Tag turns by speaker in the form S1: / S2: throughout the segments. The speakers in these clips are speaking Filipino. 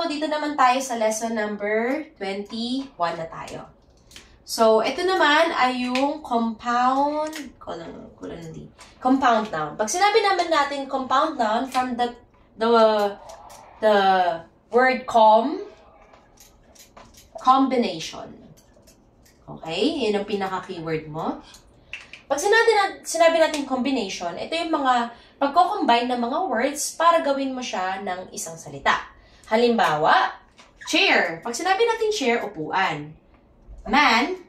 S1: dito naman tayo sa lesson number 21 na tayo. So, ito naman ay yung compound noun. Pag sinabi naman natin compound noun from the word combination. Okay? Yan ang pinaka-keyword mo. Pag sinabi natin combination, ito yung mga pagko-combine ng mga words para gawin mo siya ng isang salita. Halimbawa, chair. Pag sinabi natin chair, upuan. Man,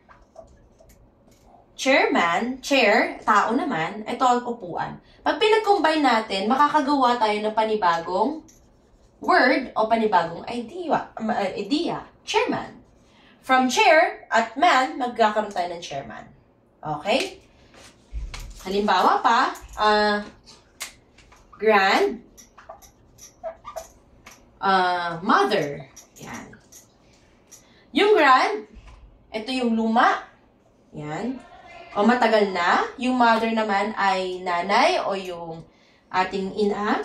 S1: chairman, chair, tao naman, ito ang upuan. Pag pinag-combine natin, makakagawa tayo ng panibagong word o panibagong idea. Chairman. From chair at man, magkakaroon tayo ng chairman. Okay? Halimbawa pa, mother. Yan. Yung grand, ito yung luma. Yan. O matagal na. Yung mother naman ay nanay o yung ating ina.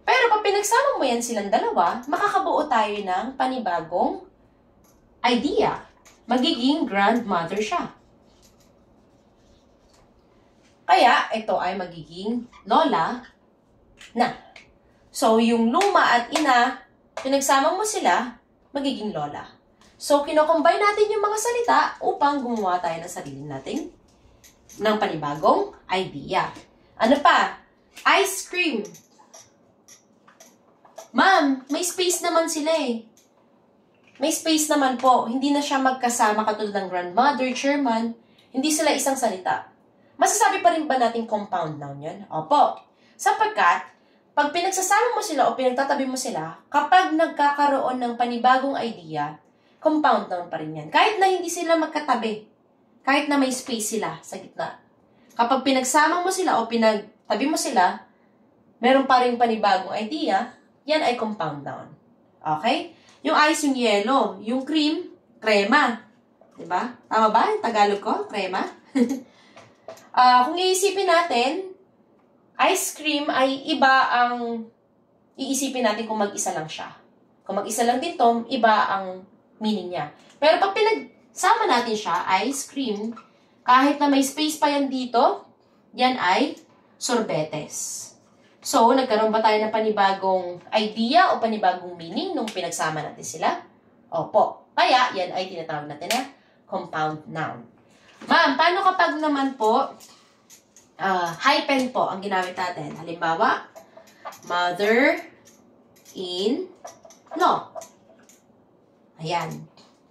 S1: Pero pag pinagsama mo yan silang dalawa, makakabuo tayo ng panibagong idea. Magiging grandmother siya. Kaya, ito ay magiging lola na. So, yung luma at ina, pinagsama mo sila, magiging lola. So, kinocombine natin yung mga salita upang gumawa tayo ng sarili nating ng panibagong idea. Ano pa? Ice cream. Ma'am, may space naman sila eh. May space naman po. Hindi na siya magkasama katulad ng grandmother, chairman. Hindi sila isang salita. Masasabi pa rin ba natin compound noun yun? Opo. Sapagkat, pag pinagsasama mo sila o pinagtatabi mo sila, kapag nagkakaroon ng panibagong idea, compound noun pa rin yan. Kahit na hindi sila magkatabi. Kahit na may space sila sa gitna. Kapag pinagsama mo sila o pinagtabi mo sila, meron pa rin panibagong idea, yan ay compound noun. Okay? Yung ice, yung yellow. Yung cream, crema. Diba? Tama ba? Yung Tagalog ko? Crema? Kung iisipin natin, ice cream ay iba ang iisipin natin kung mag-isa lang siya. Kung mag-isa lang din to, iba ang meaning niya. Pero pag pinagsama natin siya, ice cream, kahit na may space pa yan dito, yan ay sorbetes. So, nagkaroon ba tayo ng panibagong idea o panibagong meaning nung pinagsama natin sila? Opo. Kaya, yan ay tinatawag natin na compound noun. Ma'am, paano kapag naman po, hyphen po ang ginamit natin? Halimbawa, mother-in-law. Ayan.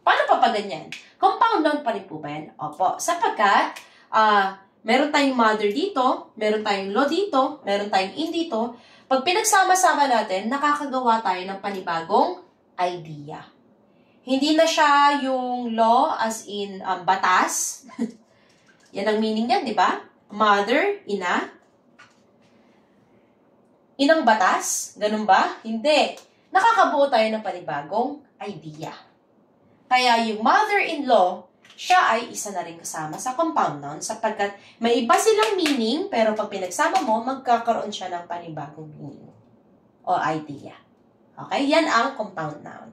S1: Paano pa pa ganyan? Compound noun pa rin po ba yan? Opo. Sapagkat, meron tayong mother dito, meron tayong law dito, meron tayong in dito. Pag pinagsama-sama natin, nakakagawa tayo ng panibagong idea. Hindi na siya yung law as in batas. Yan ang meaning yan, di ba? Mother, ina. Inang batas? Ganun ba? Hindi. Nakakabuo tayo ng panibagong idea. Kaya yung mother-in-law, siya ay isa na rin kasama sa compound noun sapagkat may iba silang meaning pero pag pinagsama mo, magkakaroon siya ng panibagong meaning o idea. Okay? Yan ang compound noun.